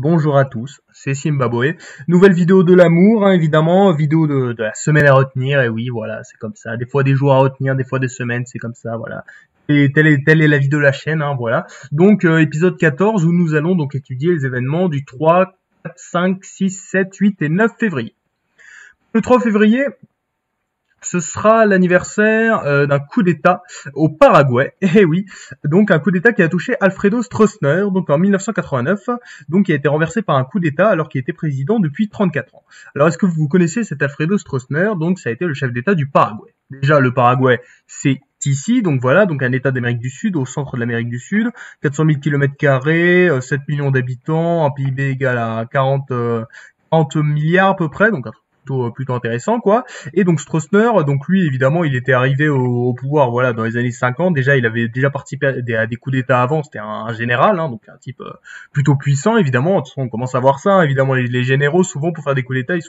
Bonjour à tous, c'est Zimbabwe. Nouvelle vidéo de l'amour, hein, évidemment, vidéo de la semaine à retenir, et oui, voilà, c'est comme ça. Des fois des jours à retenir, des fois des semaines, c'est comme ça, voilà. Et telle est la vie de la chaîne, hein, voilà. Donc, épisode 14, où nous allons donc étudier les événements du 3, 4, 5, 6, 7, 8 et 9 février. Le 3 février, ce sera l'anniversaire d'un coup d'État au Paraguay. Eh oui, donc un coup d'État qui a touché Alfredo Stroessner, donc en 1989, donc qui a été renversé par un coup d'État alors qu'il était président depuis 34 ans. Alors est-ce que vous connaissez cet Alfredo Stroessner? Donc ça a été le chef d'État du Paraguay. Déjà le Paraguay, c'est ici, donc voilà, donc un État d'Amérique du Sud, au centre de l'Amérique du Sud, 400 000 km², 7 millions d'habitants, un PIB égal à 40 milliards à peu près, donc un truc plutôt intéressant quoi. Et donc Stroessner, donc lui évidemment il était arrivé au pouvoir voilà dans les années 50. Déjà il avait déjà participé à des coups d'état avant, c'était un général, hein, donc un type plutôt puissant évidemment. On commence à voir ça, hein. Évidemment les généraux souvent pour faire des coups d'état ils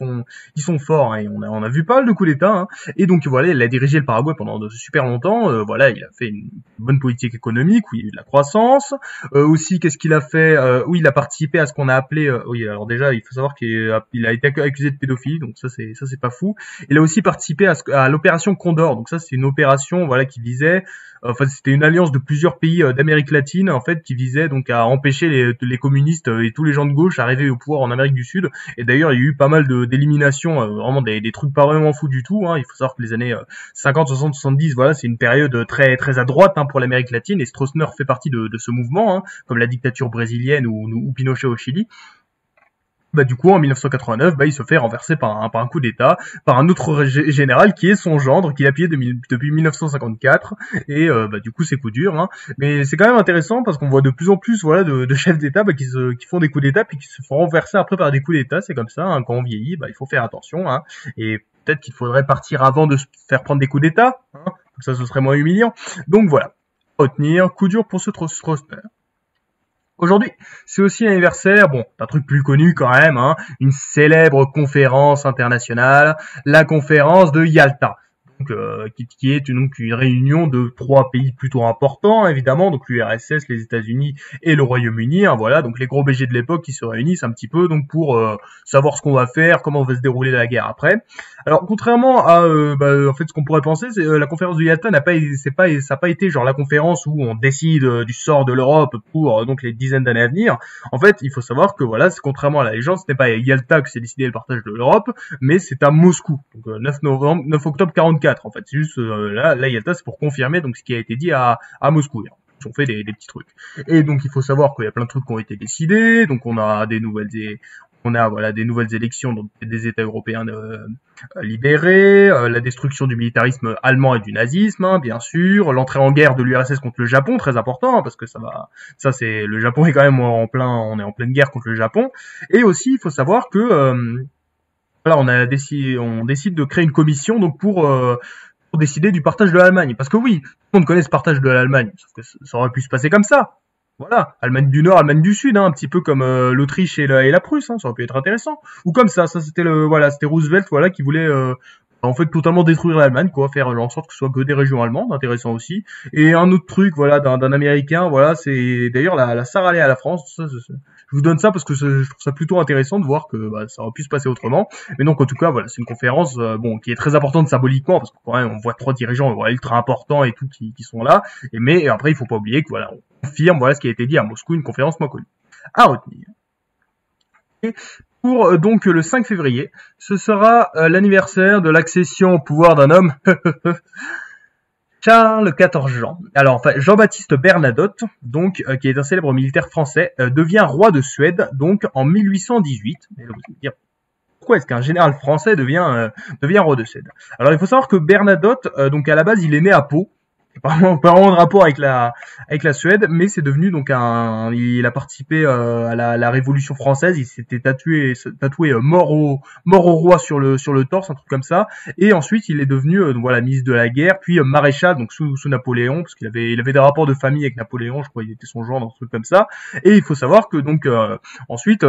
sont forts, hein, et on a vu pas mal de coups d'état, hein. Et donc voilà, il a dirigé le Paraguay pendant de super longtemps, voilà, il a fait une bonne politique économique où il y a eu de la croissance, aussi qu'est-ce qu'il a fait, oui il a participé à ce qu'on a appelé oui alors déjà il faut savoir qu'il a été accusé de pédophilie, donc ça c'est pas fou. Il a aussi participé à l'opération Condor. Donc ça c'est une opération voilà qui visait enfin c'était une alliance de plusieurs pays d'Amérique latine en fait qui visait donc à empêcher les communistes et tous les gens de gauche d'arriver au pouvoir en Amérique du Sud. Et d'ailleurs, il y a eu pas mal d'éliminations, vraiment des trucs pas vraiment fous du tout, hein. Il faut savoir que les années 50, 60, 70, voilà, c'est une période très à droite, hein, pour l'Amérique latine, et Stroessner fait partie de ce mouvement, hein, comme la dictature brésilienne ou Pinochet au Chili. Bah du coup en 1989 il se fait renverser par un coup d'état par un autre général qui est son gendre qui l'a pillé depuis 1954 et du coup c'est coup dur, hein. Mais c'est quand même intéressant parce qu'on voit de plus en plus voilà de chefs d'état qui font des coups d'état puis qui se font renverser après par des coups d'état. C'est comme ça, hein, quand on vieillit il faut faire attention, hein, et peut-être qu'il faudrait partir avant de se faire prendre des coups d'état, hein, comme ça ce serait moins humiliant. Donc voilà, retenir coup dur pour ce Stroessner. Aujourd'hui, c'est aussi l'anniversaire, bon, d'un truc plus connu quand même, hein, une célèbre conférence internationale, la conférence de Yalta. Donc, qui est donc une réunion de trois pays plutôt importants, évidemment, donc l'URSS, les États-Unis et le Royaume-Uni, hein, voilà, donc les gros BG de l'époque qui se réunissent un petit peu donc pour savoir ce qu'on va faire, comment va se dérouler la guerre après. Alors contrairement à en fait ce qu'on pourrait penser, c'est la conférence de Yalta ça n'a pas été genre la conférence où on décide du sort de l'Europe pour donc les dizaines d'années à venir. En fait, il faut savoir que voilà, c'est contrairement à la légende, ce n'est pas à Yalta que c'est décidé le partage de l'Europe, mais c'est à Moscou. Donc 9 octobre 44 en fait. C'est juste là Yalta c'est pour confirmer donc ce qui a été dit à Moscou. Ils ont fait des petits trucs. Et donc il faut savoir qu'il y a plein de trucs qui ont été décidés, donc on a des nouvelles élections donc des États européens libérés, la destruction du militarisme allemand et du nazisme, hein, bien sûr, l'entrée en guerre de l'URSS contre le Japon, très important, hein, parce que le Japon est quand même on est en pleine guerre contre le Japon. Et aussi il faut savoir que voilà, on décide de créer une commission donc pour décider du partage de l'Allemagne. Parce que oui, tout le monde connaît ce partage de l'Allemagne, sauf que ça aurait pu se passer comme ça. Voilà, Allemagne du Nord, Allemagne du Sud, hein, un petit peu comme l'Autriche et la Prusse, hein, ça aurait pu être intéressant. Ou comme ça c'était c'était Roosevelt, voilà, qui voulait en fait totalement détruire l'Allemagne, quoi, faire en sorte que ce soit que des régions allemandes, intéressant aussi. Et un autre truc, voilà, d'un Américain, voilà, c'est d'ailleurs la Sarah à la France. Je vous donne ça parce que je trouve ça plutôt intéressant de voir que ça aurait pu se passer autrement. Mais donc en tout cas, voilà, c'est une conférence qui est très importante symboliquement parce que quand même on voit trois dirigeants voilà, ultra importants et tout qui sont là. Mais après, il faut pas oublier que voilà, on confirme voilà ce qui a été dit à Moscou, une conférence moins connue. À retenir. Et pour donc le 5 février, ce sera l'anniversaire de l'accession au pouvoir d'un homme, Charles XIV Jean. Alors, enfin, Jean-Baptiste Bernadotte, donc qui est un célèbre militaire français, devient roi de Suède, donc en 1818. Et là, vous allez me dire, pourquoi est-ce qu'un général français devient roi de Suède? Alors, il faut savoir que Bernadotte, donc à la base, il est né à Pau. Pas vraiment de rapport avec la Suède, mais c'est devenu donc il a participé à la Révolution française. Il s'était tatoué mort au roi sur le torse, un truc comme ça. Et ensuite il est devenu donc voilà ministre de la guerre, puis maréchal donc sous Napoléon, parce qu'il avait des rapports de famille avec Napoléon, je crois, il était son genre, un truc comme ça. Et il faut savoir que donc ensuite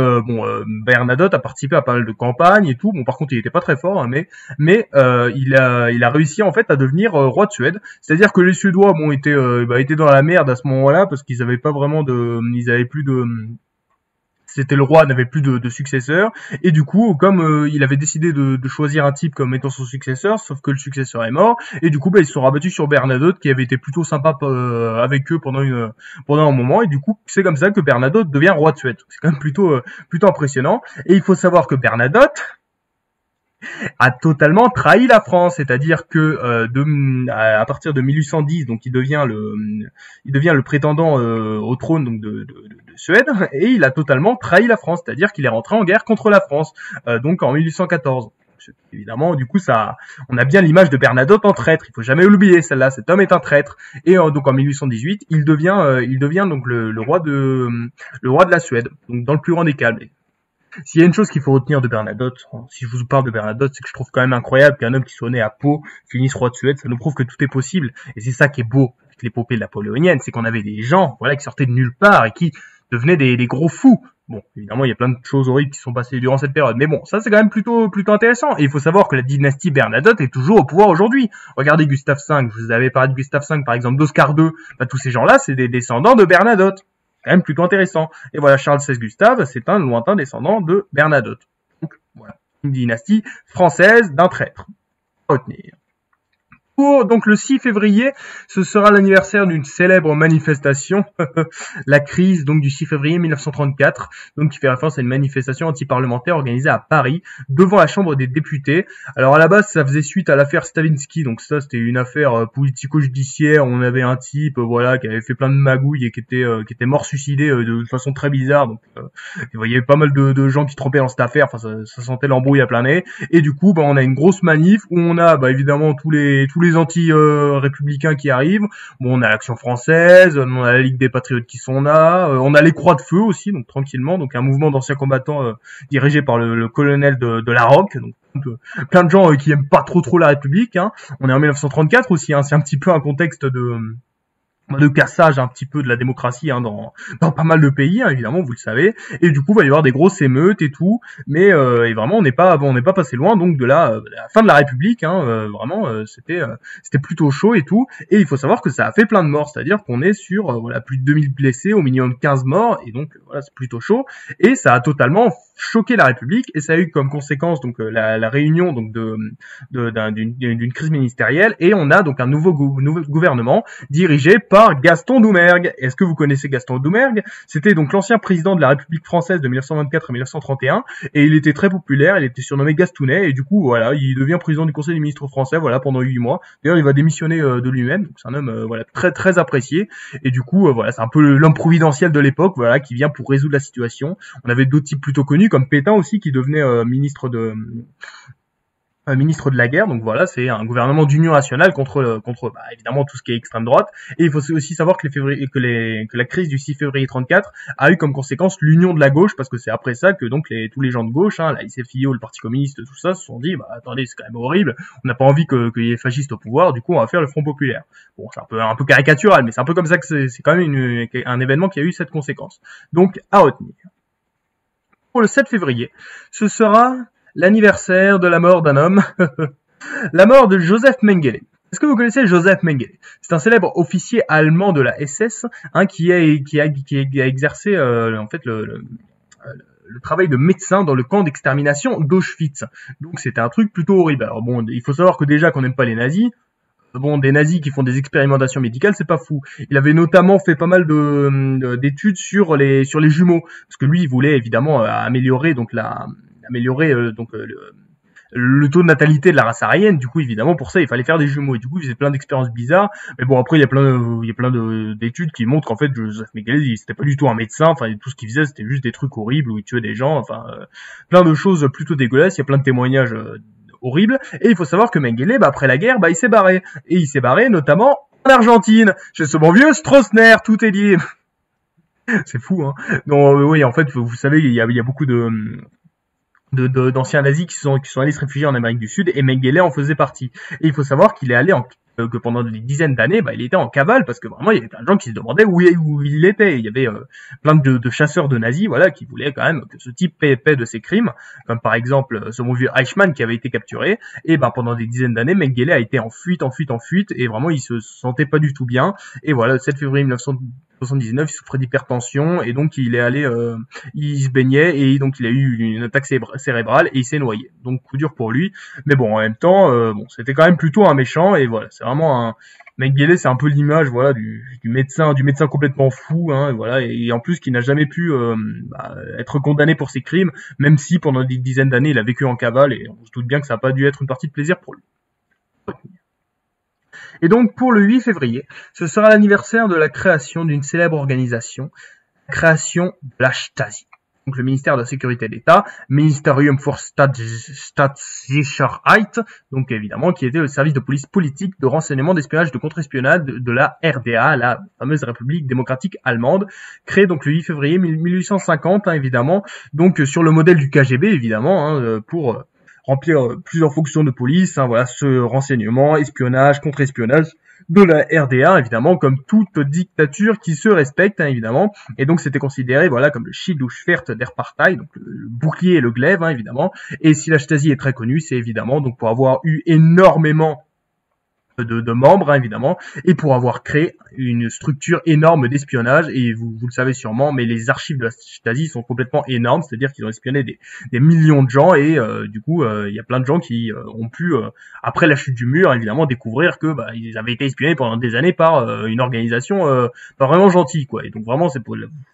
Bernadotte a participé à pas mal de campagnes et tout. Bon, par contre il était pas très fort, hein, mais il a réussi en fait à devenir roi de Suède. C'est-à-dire que les Suédois étaient dans la merde à ce moment-là parce qu'ils avaient pas vraiment ils avaient plus de c'était le roi n'avait plus de successeur, et du coup, comme il avait décidé de choisir un type comme étant son successeur, sauf que le successeur est mort, et du coup, bah, ils se sont rabattus sur Bernadotte, qui avait été plutôt sympa avec eux pendant un moment, et du coup, c'est comme ça que Bernadotte devient roi de Suède. C'est quand même plutôt impressionnant, et il faut savoir que Bernadotte a totalement trahi la France, c'est-à-dire que à partir de 1810, donc il devient le prétendant au trône donc de Suède, et il a totalement trahi la France, c'est-à-dire qu'il est rentré en guerre contre la France, donc en 1814. Évidemment, du coup, on a bien l'image de Bernadotte en traître. Il faut jamais l'oublier, celle-là. Cet homme est un traître. Et donc en 1818, il devient donc le roi de la Suède, donc dans le plus grand des calmes. S'il y a une chose qu'il faut retenir de Bernadotte, si je vous parle de Bernadotte, c'est que je trouve quand même incroyable qu'un homme qui soit né à Pau finisse roi de Suède. Ça nous prouve que tout est possible. Et c'est ça qui est beau avec l'épopée napoléonienne, c'est qu'on avait des gens, voilà, qui sortaient de nulle part et qui devenaient des gros fous. Bon, évidemment, il y a plein de choses horribles qui sont passées durant cette période. Mais bon, ça, c'est quand même plutôt intéressant. Et il faut savoir que la dynastie Bernadotte est toujours au pouvoir aujourd'hui. Regardez Gustave V. Je vous avais parlé de Gustave V, par exemple, d'Oscar II. Bah, tous ces gens-là, c'est des descendants de Bernadotte. Quand même plutôt intéressant. Et voilà, Charles XVI Gustave, c'est un lointain descendant de Bernadotte. Donc, voilà. Une dynastie française d'un traître. À retenir. Donc le 6 février, ce sera l'anniversaire d'une célèbre manifestation, la crise donc du 6 février 1934, donc qui fait référence à une manifestation anti-parlementaire organisée à Paris devant la Chambre des députés. Alors à la base, ça faisait suite à l'affaire Stavinsky, donc ça c'était une affaire politico-judiciaire. On avait un type, voilà, qui avait fait plein de magouilles et qui était mort suicidé de façon très bizarre. Donc il y avait pas mal de gens qui trompaient dans cette affaire. Enfin, ça sentait l'embrouille à plein nez. Et du coup, bah on a une grosse manif où on a, bah évidemment tous les anti-républicains qui arrivent. Bon, on a l'Action française, on a la Ligue des Patriotes qui sont là, on a les Croix de Feu aussi, donc tranquillement, donc un mouvement d'anciens combattants dirigé par le colonel de la Roque, donc plein de gens qui aiment pas trop la République. Hein. On est en 1934 aussi, hein, c'est un petit peu un contexte de cassage un petit peu de la démocratie hein, dans pas mal de pays hein, évidemment vous le savez, et du coup il va y avoir des grosses émeutes et tout, mais et vraiment on n'est pas passé loin donc de la fin de la République hein, vraiment c'était plutôt chaud et tout, et il faut savoir que ça a fait plein de morts, c'est-à-dire qu'on est sur voilà plus de 2000 blessés, au minimum 15 morts, et donc voilà c'est plutôt chaud, et ça a totalement choqué la République, et ça a eu comme conséquence donc la réunion donc d'une crise ministérielle, et on a donc un nouveau gouvernement dirigé par Gaston Doumergue. Est-ce que vous connaissez Gaston Doumergue? C'était donc l'ancien président de la République française de 1924 à 1931, et il était très populaire, il était surnommé Gastounet, et du coup voilà, il devient président du Conseil des ministres français voilà pendant 8 mois. D'ailleurs, il va démissionner de lui-même, donc c'est un homme voilà très apprécié, et du coup voilà, c'est un peu l'homme providentiel de l'époque voilà qui vient pour résoudre la situation. On avait d'autres types plutôt connus comme Pétain aussi qui devenait ministre de la guerre, donc voilà, c'est un gouvernement d'union nationale contre bah, évidemment tout ce qui est extrême droite. Et il faut aussi savoir que la crise du 6 février 34 a eu comme conséquence l'union de la gauche, parce que c'est après ça que donc tous les gens de gauche, hein, la SFIO, le Parti communiste, tout ça, se sont dit bah attendez, c'est quand même horrible, on n'a pas envie qu'il y ait fascistes au pouvoir, du coup on va faire le Front populaire. Bon, c'est un peu caricatural, mais c'est un peu comme ça que c'est quand même un événement qui a eu cette conséquence. Donc à retenir. Pour le 7 février, ce sera l'anniversaire de la mort d'un homme, la mort de Joseph Mengele. Est-ce que vous connaissez Joseph Mengele? C'est un célèbre officier allemand de la SS, hein, qui a exercé en fait le travail de médecin dans le camp d'extermination d'Auschwitz. Donc c'était un truc plutôt horrible. Alors bon, il faut savoir que déjà qu'on n'aime pas les nazis. Bon, des nazis qui font des expérimentations médicales, c'est pas fou. Il avait notamment fait pas mal d'études sur les jumeaux, parce que lui, il voulait évidemment améliorer le taux de natalité de la race aryenne. Du coup, évidemment, pour ça, il fallait faire des jumeaux. Et du coup, il faisait plein d'expériences bizarres. Mais bon, après, il y a plein d'études qui montrent qu'en fait, Joseph Mengele, c'était pas du tout un médecin. Enfin, tout ce qu'il faisait, c'était juste des trucs horribles où il tuait des gens. Enfin, plein de choses plutôt dégueulasses. Il y a plein de témoignages horrible. Et il faut savoir que Mengele, bah, après la guerre, bah, il s'est barré. Et il s'est barré notamment en Argentine, chez ce bon vieux Stroessner, tout est lié. C'est fou, hein. Donc, oui, en fait, vous savez, il y a beaucoup d'anciens nazis qui sont allés se réfugier en Amérique du Sud, et Mengele en faisait partie. Et il faut savoir qu'il est allé que pendant des dizaines d'années, bah, il était en cavale, parce que vraiment, il y avait plein de gens qui se demandaient où il était. Il y avait plein de chasseurs de nazis, voilà, qui voulaient quand même que ce type paie de ses crimes, comme par exemple ce bon vieux Eichmann qui avait été capturé. Et ben pendant des dizaines d'années, Mengele a été en fuite, et vraiment, il se sentait pas du tout bien. Et voilà, le 7 février 1979, il souffrait d'hypertension et donc il est allé, il se baignait et donc il a eu une attaque cérébrale et il s'est noyé. Donc coup dur pour lui. Mais bon, en même temps, bon, c'était quand même plutôt un méchant et voilà, c'est vraiment un Mengele, c'est un peu l'image, voilà, du médecin complètement fou, hein, et voilà, et en plus qui n'a jamais pu être condamné pour ses crimes, même si pendant des dizaines d'années il a vécu en cavale et on se doute bien que ça n'a pas dû être une partie de plaisir pour lui. Et donc pour le 8 février, ce sera l'anniversaire de la création d'une célèbre organisation, la création de la Stasi. Donc le ministère de la Sécurité d'État, Ministerium für Staatssicherheit, donc évidemment qui était le service de police politique, de renseignement, d'espionnage, de contre-espionnage de la RDA, la fameuse République démocratique allemande, créée donc le 8 février 1850, hein, évidemment, donc sur le modèle du KGB évidemment, hein, pour remplir plusieurs fonctions de police, hein, voilà, ce renseignement, espionnage, contre-espionnage de la RDA, évidemment, comme toute dictature qui se respecte, hein, évidemment, et donc c'était considéré, voilà, comme le Schild und Schwert der Partei, donc le bouclier et le glaive, hein, évidemment, et si la Stasi est très connue, c'est évidemment, donc pour avoir eu énormément de membres, hein, évidemment, et pour avoir créé une structure énorme d'espionnage, et vous le savez sûrement, mais les archives de la Stasi sont complètement énormes, c'est-à-dire qu'ils ont espionné des millions de gens, et du coup, il y a plein de gens qui ont pu, après la chute du mur, évidemment, découvrir que ils avaient été espionnés pendant des années par une organisation pas vraiment gentille, quoi, et donc vraiment,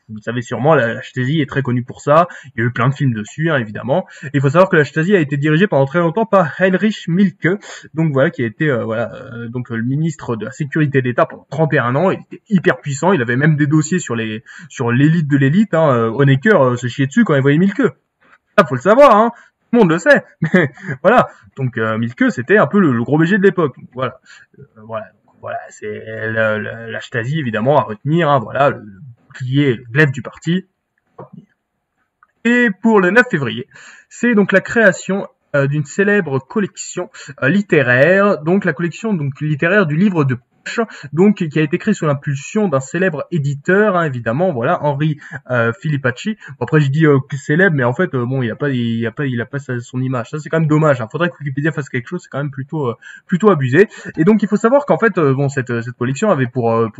vous le savez sûrement, la Stasi est très connue pour ça, il y a eu plein de films dessus, hein, évidemment, et il faut savoir que la Stasi a été dirigée pendant très longtemps par Heinrich Mielke, donc voilà, qui a été, donc le ministre de la Sécurité d'État pendant 31 ans, il était hyper puissant, il avait même des dossiers sur l'élite de l'élite, hein, Honecker se chiait dessus quand il voyait Mielke. Ça, faut le savoir, hein, tout le monde le sait, mais voilà, donc Mielke c'était un peu le gros BG de l'époque, voilà, voilà, c'est la Stasi évidemment à retenir, hein, voilà, le bouclier, le glaive du parti. Et pour le 9 février, c'est donc la création d'une célèbre collection littéraire, donc la collection littéraire du livre de poche, donc qui a été créée sous l'impulsion d'un célèbre éditeur, hein, évidemment, voilà, Henri Filipacci. Bon, après je dis célèbre, mais en fait bon, il a pas son image. Ça c'est quand même dommage. Hein. Faudrait que Wikipédia fasse quelque chose, c'est quand même plutôt abusé. Et donc il faut savoir qu'en fait bon, cette collection avait pour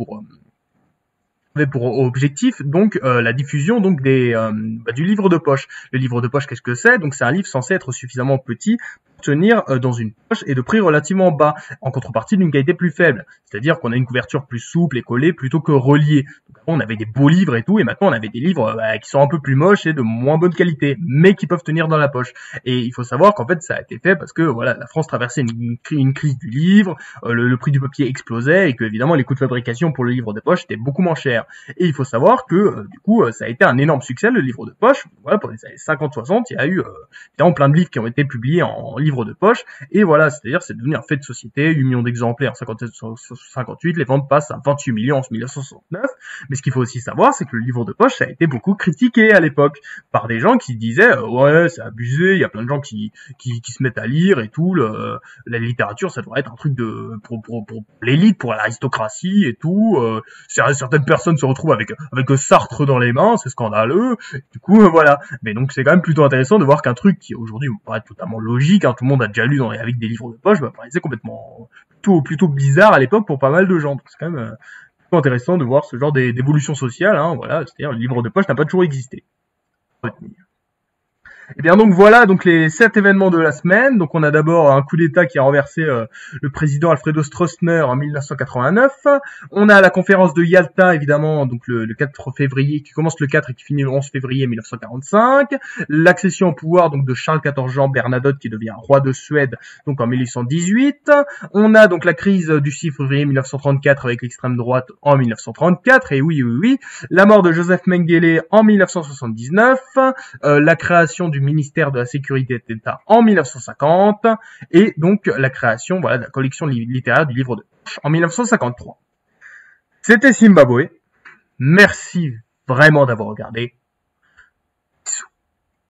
objectif donc la diffusion donc du livre de poche. Le livre de poche, qu'est-ce que c'est? Donc c'est un livre censé être suffisamment petit pour tenir dans une poche et de prix relativement bas, en contrepartie d'une qualité plus faible. C'est-à-dire qu'on a une couverture plus souple et collée plutôt que reliée. Donc avant on avait des beaux livres et tout, et maintenant on avait des livres qui sont un peu plus moches et de moins bonne qualité, mais qui peuvent tenir dans la poche. Et il faut savoir qu'en fait ça a été fait parce que voilà, la France traversait une crise du livre, le prix du papier explosait et que évidemment les coûts de fabrication pour le livre de poche étaient beaucoup moins chers. Et il faut savoir que du coup ça a été un énorme succès, le livre de poche. Voilà, pour les années 50-60, il y a eu évidemment plein de livres qui ont été publiés en livre de poche, et voilà, c'est-à-dire c'est devenu un fait de société, 8 millions d'exemplaires en 57-58, les ventes passent à 28 millions en 1969, mais ce qu'il faut aussi savoir, c'est que le livre de poche, ça a été beaucoup critiqué à l'époque, par des gens qui disaient ouais, c'est abusé, il y a plein de gens qui se mettent à lire et tout, la littérature, ça devrait être un truc pour l'élite, pour l'aristocratie et tout, certaines personnes se retrouvent avec Sartre dans les mains, c'est scandaleux, du coup voilà, mais donc c'est quand même plutôt intéressant de voir qu'un truc qui aujourd'hui me paraît totalement logique, hein, tout le monde a déjà lu avec des livres de poche, paraissait complètement plutôt bizarre à l'époque pour pas mal de gens, donc c'est quand même plutôt intéressant de voir ce genre d'évolution sociale, hein, voilà, c'est-à-dire le livre de poche n'a pas toujours existé. Et bien donc voilà donc les 7 événements de la semaine. Donc on a d'abord un coup d'État qui a renversé le président Alfredo Stroessner en 1989. On a la conférence de Yalta évidemment donc le 4 février qui commence le 4 et qui finit le 11 février 1945. L'accession au pouvoir donc de Charles XIV Jean Bernadotte qui devient roi de Suède donc en 1818. On a donc la crise du 6 février 1934 avec l'extrême droite en 1934 et oui, la mort de Joseph Mengele en 1979, la création du ministère de la Sécurité d'État en 1950 et donc la création voilà de la collection littéraire du livre de poche en 1953. C'était Zimbabwe. Merci vraiment d'avoir regardé.